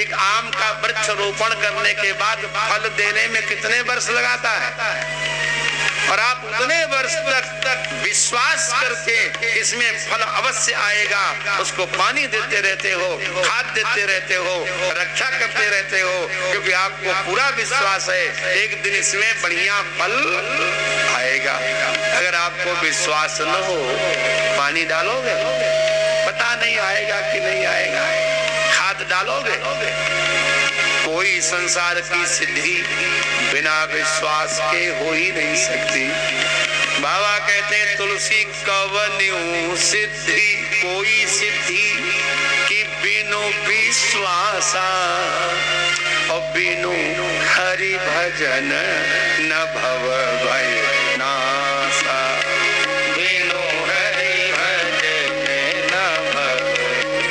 एक आम का वृक्ष रोपण करने के बाद फल देने में कितने वर्ष लगाता है, और आप उतने वर्ष तक विश्वास करके इसमें फल अवश्य आएगा, उसको पानी देते रहते हो, खाद देते रहते हो, रक्षा करते रहते हो, क्योंकि आपको पूरा विश्वास है एक दिन इसमें बढ़िया फल आएगा। अगर आपको विश्वास न हो, पानी डालोगे, पता नहीं आएगा कि नहीं आएगा, खाद डालोगे, कोई संसार की सिद्धि बिना विश्वास के हो ही नहीं सकती। बाबा कहते हैं तुलसी कवन्यू सिद्धि, कोई सिद्धि कि बिनु विश्वासा, और बिनु हरि भजन न भव भय नासा। बिनु हरि भजन न भव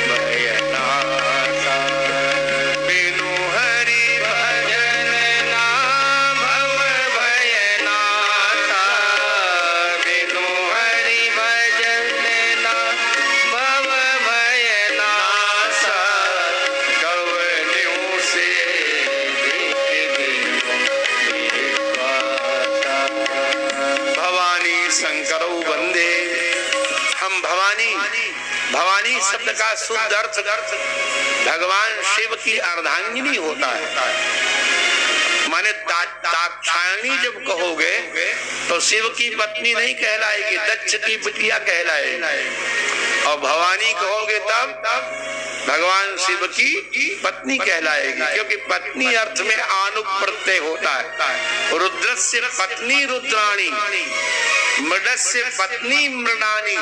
भय नासा, बिनु हरि भजन न भव भय नासा, बिनु हरि भजन न भव भय नासा। कवन्यू से भवानी शंकरो वंदे। हम भवानी, भवानी शब्द का शुद्ध अर्थ भगवान शिव की अर्धांगिनी होता है। माने दाक्षायणी जब कहोगे तो शिव की पत्नी नहीं कहलाएगी, दक्ष की बिटिया कहलाएगी, और भवानी कहोगे तब भगवान शिव की पत्नी कहलाएगी, क्योंकि पत्नी अर्थ में आनुक प्रत्यय होता है। रुद्रस्य पत्नी रुद्राणी, मृडस्य पत्नी मृडानी,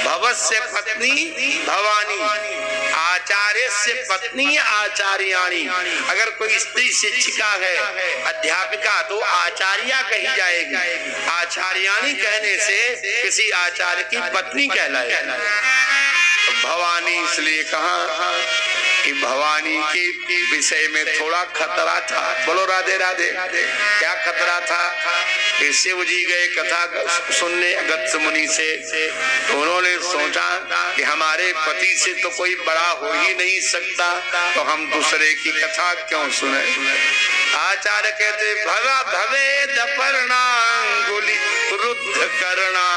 भवस्य पत्नी भवानी, आचार्यस्य पत्नी आचार्याणी। अगर कोई स्त्री शिक्षिका है, अध्यापिका, तो आचार्या कही जाएगी। आचार्याणी कहने से किसी आचार्य की पत्नी कहलाएगी। भवानी इसलिए कहा कि भवानी के विषय में थोड़ा खतरा था। बोलो राधे राधे। क्या खतरा था? कि शिव जी गए कथा सुनने अगस्त्य मुनि से, तो उन्होंने सोचा कि हमारे पति से तो कोई बड़ा हो ही नहीं सकता, तो हम दूसरे की कथा क्यों सुने। आचार्य कहते भवा भवे दपर्णांगुली रुद्ध करना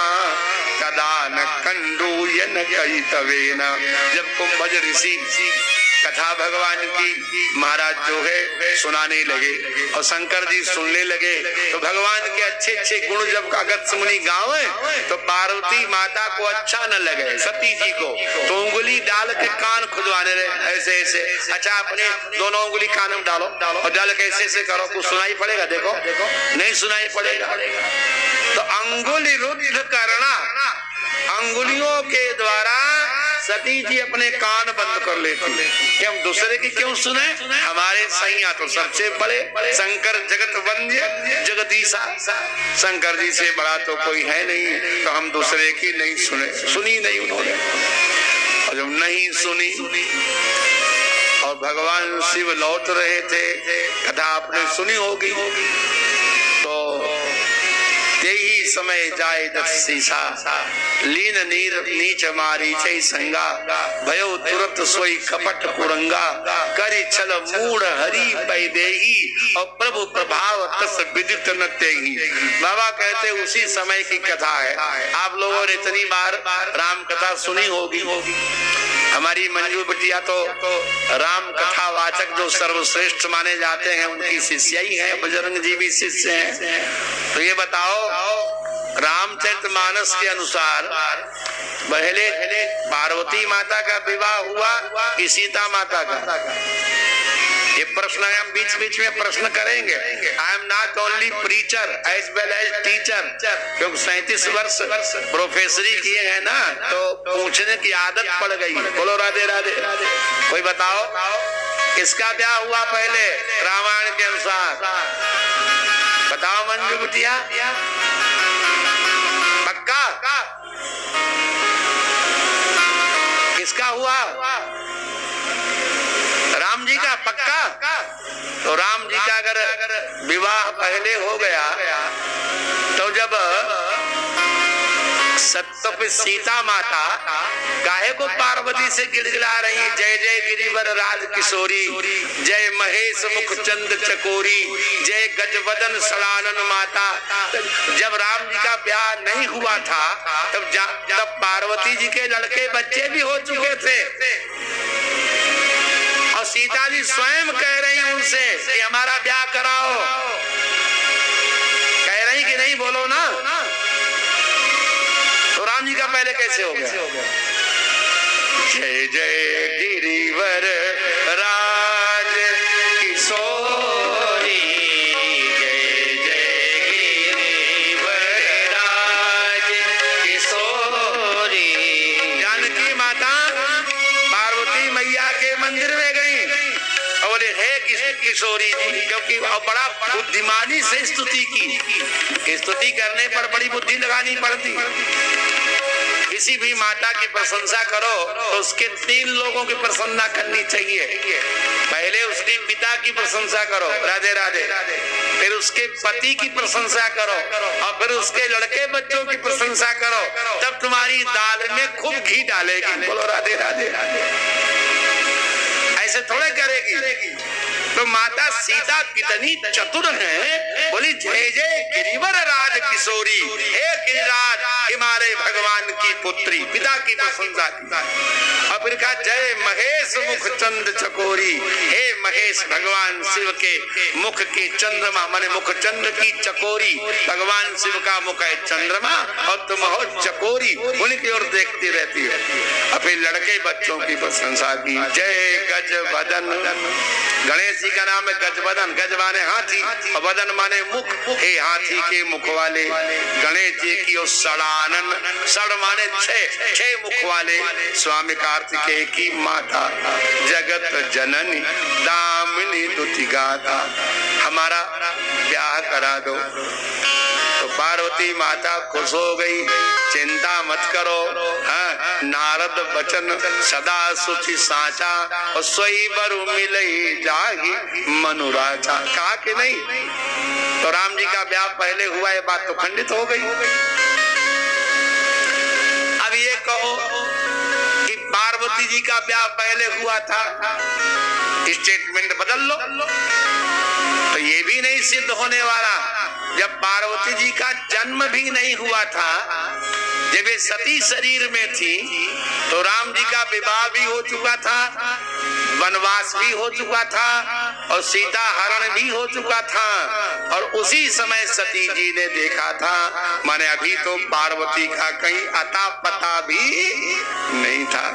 कदा न कंडूयन कई तवेना। जब कुंभज ऋषि कथा भगवान की महाराज जो है सुनाने लगे और शंकर जी सुनने लगे, तो भगवान के अच्छे अच्छे गुण जब अगस्त्य मुनि गावे तो पार्वती माता को अच्छा न लगे, सती जी को, तो उंगली डाल के कान खुदवाने रहे ऐसे ऐसे। अच्छा अपने दोनों उंगली कान में डालो और डाल के ऐसे ऐसे करो, कुछ सुनाई पड़ेगा? देखो नहीं सुनाई पड़ेगा। तो अंगुली रुद्ध करना, अंगुलियों के द्वारा सती जी अपने कान बंद कर लेती कि हम दूसरे की क्यों सुने, हमारे सैया तो सबसे बड़े शंकर जगत वंद्य जगदीशा, शंकर जी से बड़ा तो कोई है नहीं, तो हम दूसरे की नहीं सुने। सुनी नहीं उन्होंने, और जब नहीं सुनी और भगवान शिव लौट रहे थे, कथा आपने सुनी होगी, तो यही समय जाए दक्षिषा लीन नीर नीच मारी चै संगा भयो तुरत सोई कपट कुरंगा करि छल मूढ़ हरि पैदेही और प्रभु प्रभाव तस विदित न तेही। बाबा कहते उसी समय की कथा है। आप लोगों ने इतनी बार राम कथा सुनी होगी। हमारी मंजू बिटिया तो राम कथा वाचक जो सर्वश्रेष्ठ माने जाते हैं उनकी शिष्या ही है, बजरंग जी भी शिष्य हैं। तो ये बताओ रामचरितमानस के अनुसार पहले पार्वती माता का विवाह हुआ कि सीता माता का? ये प्रश्न हम बीच बीच में प्रश्न करेंगे। I am not only preacher as well as teacher, क्योंकि 37 वर्ष प्रोफेसरी किए हैं ना, तो पूछने की आदत पड़ गई। बोलो राधे राधे। कोई बताओ किसका ब्याह हुआ पहले रामायण के अनुसार? बताओ मंजू बिटिया, पक्का किसका हुआ? राम जी का पक्का? तो राम जी का अगर विवाह पहले हो गया तो जब सत्य फिर सीता माता काहे को पार्वती से गिड़गिड़ा रही, जय जय गिरिवर राज किशोरी, जय महेश मुख चंद चकोरी, जय गजबदन सड़ानन माता। जब राम जी का ब्याह नहीं हुआ था तब पार्वती जी के लड़के बच्चे भी हो चुके थे और सीता जी स्वयं कह रही उनसे कि हमारा ब्याह कराओ। कह रही कि नहीं, बोलो ना। तो राम जी का पहले कैसे हो गया? जय जय गिरिवर राज किशोरी, जय जय गिरिवर राज किशोरी। जानकी माता पार्वती मैया के मंदिर में गई और बोले हे किशोरी जी, क्योंकि बड़ा बुद्धिमानी से स्तुति की। स्तुति करने पर बड़ी बुद्धि लगानी पड़ती। किसी भी माता की प्रशंसा करो तो उसके 3 लोगों की प्रशंसा करनी चाहिए। पहले उसके पिता की प्रशंसा करो, राधे राधे, फिर उसके पति की प्रशंसा करो और फिर उसके लड़के बच्चों की प्रशंसा करो, तब तुम्हारी दाल में खूब घी डालेगी। बोलो राधे राधे राधे। ऐसे थोड़े करेगी। तो माता सीता कितनी चतुर है, बोली जय जय गिरिवर राज किशोरी, हे गिरिराज हिमालय भगवान की पुत्री, पिता की प्रशंसा की। और फिर कहा जय महेश मुख चंद चकोरी, हे महेश भगवान शिव के मुख के चंद्रमा, माने मुख चंद्र की चकोरी। भगवान शिव का मुख है चंद्रमा और तुम हो चकोरी, उनकी ओर देखती रहती है। और फिर लड़के बच्चों की प्रशंसा की, जय गजबदन। गणेश जी का नाम है गजबदन, गज माने हाथी और बदन माने मुख, हे हाथी के मुख वाले। गणेश जी की और सड़ानन, सड़ माने 6 मुख वाले। स्वामी कार्तिकेय की माता जगत जननी दामिनी दुति गाता, हमारा ब्याह करा दो। तो पार्वती माता खुश हो गई, चिंता मत करो, हाँ, नारद वचन सदा सुचि साचा और सोई बरु मिलई जागी मनुराजा। कहा कि नहीं? तो राम जी का ब्याह पहले हुआ, ये बात तो खंडित हो गई। अब ये कहो कि पार्वती जी का ब्याह पहले हुआ था, स्टेटमेंट बदल लो। तो ये भी नहीं सिद्ध होने वाला। जब पार्वती जी का जन्म भी नहीं हुआ था, जब ये सती शरीर में थी, तो राम जी का विवाह भी हो चुका था, वनवास भी हो चुका था और सीता हरण भी हो चुका था। और उसी समय सती जी ने देखा था, माने अभी तो पार्वती का कहीं अता पता भी नहीं था।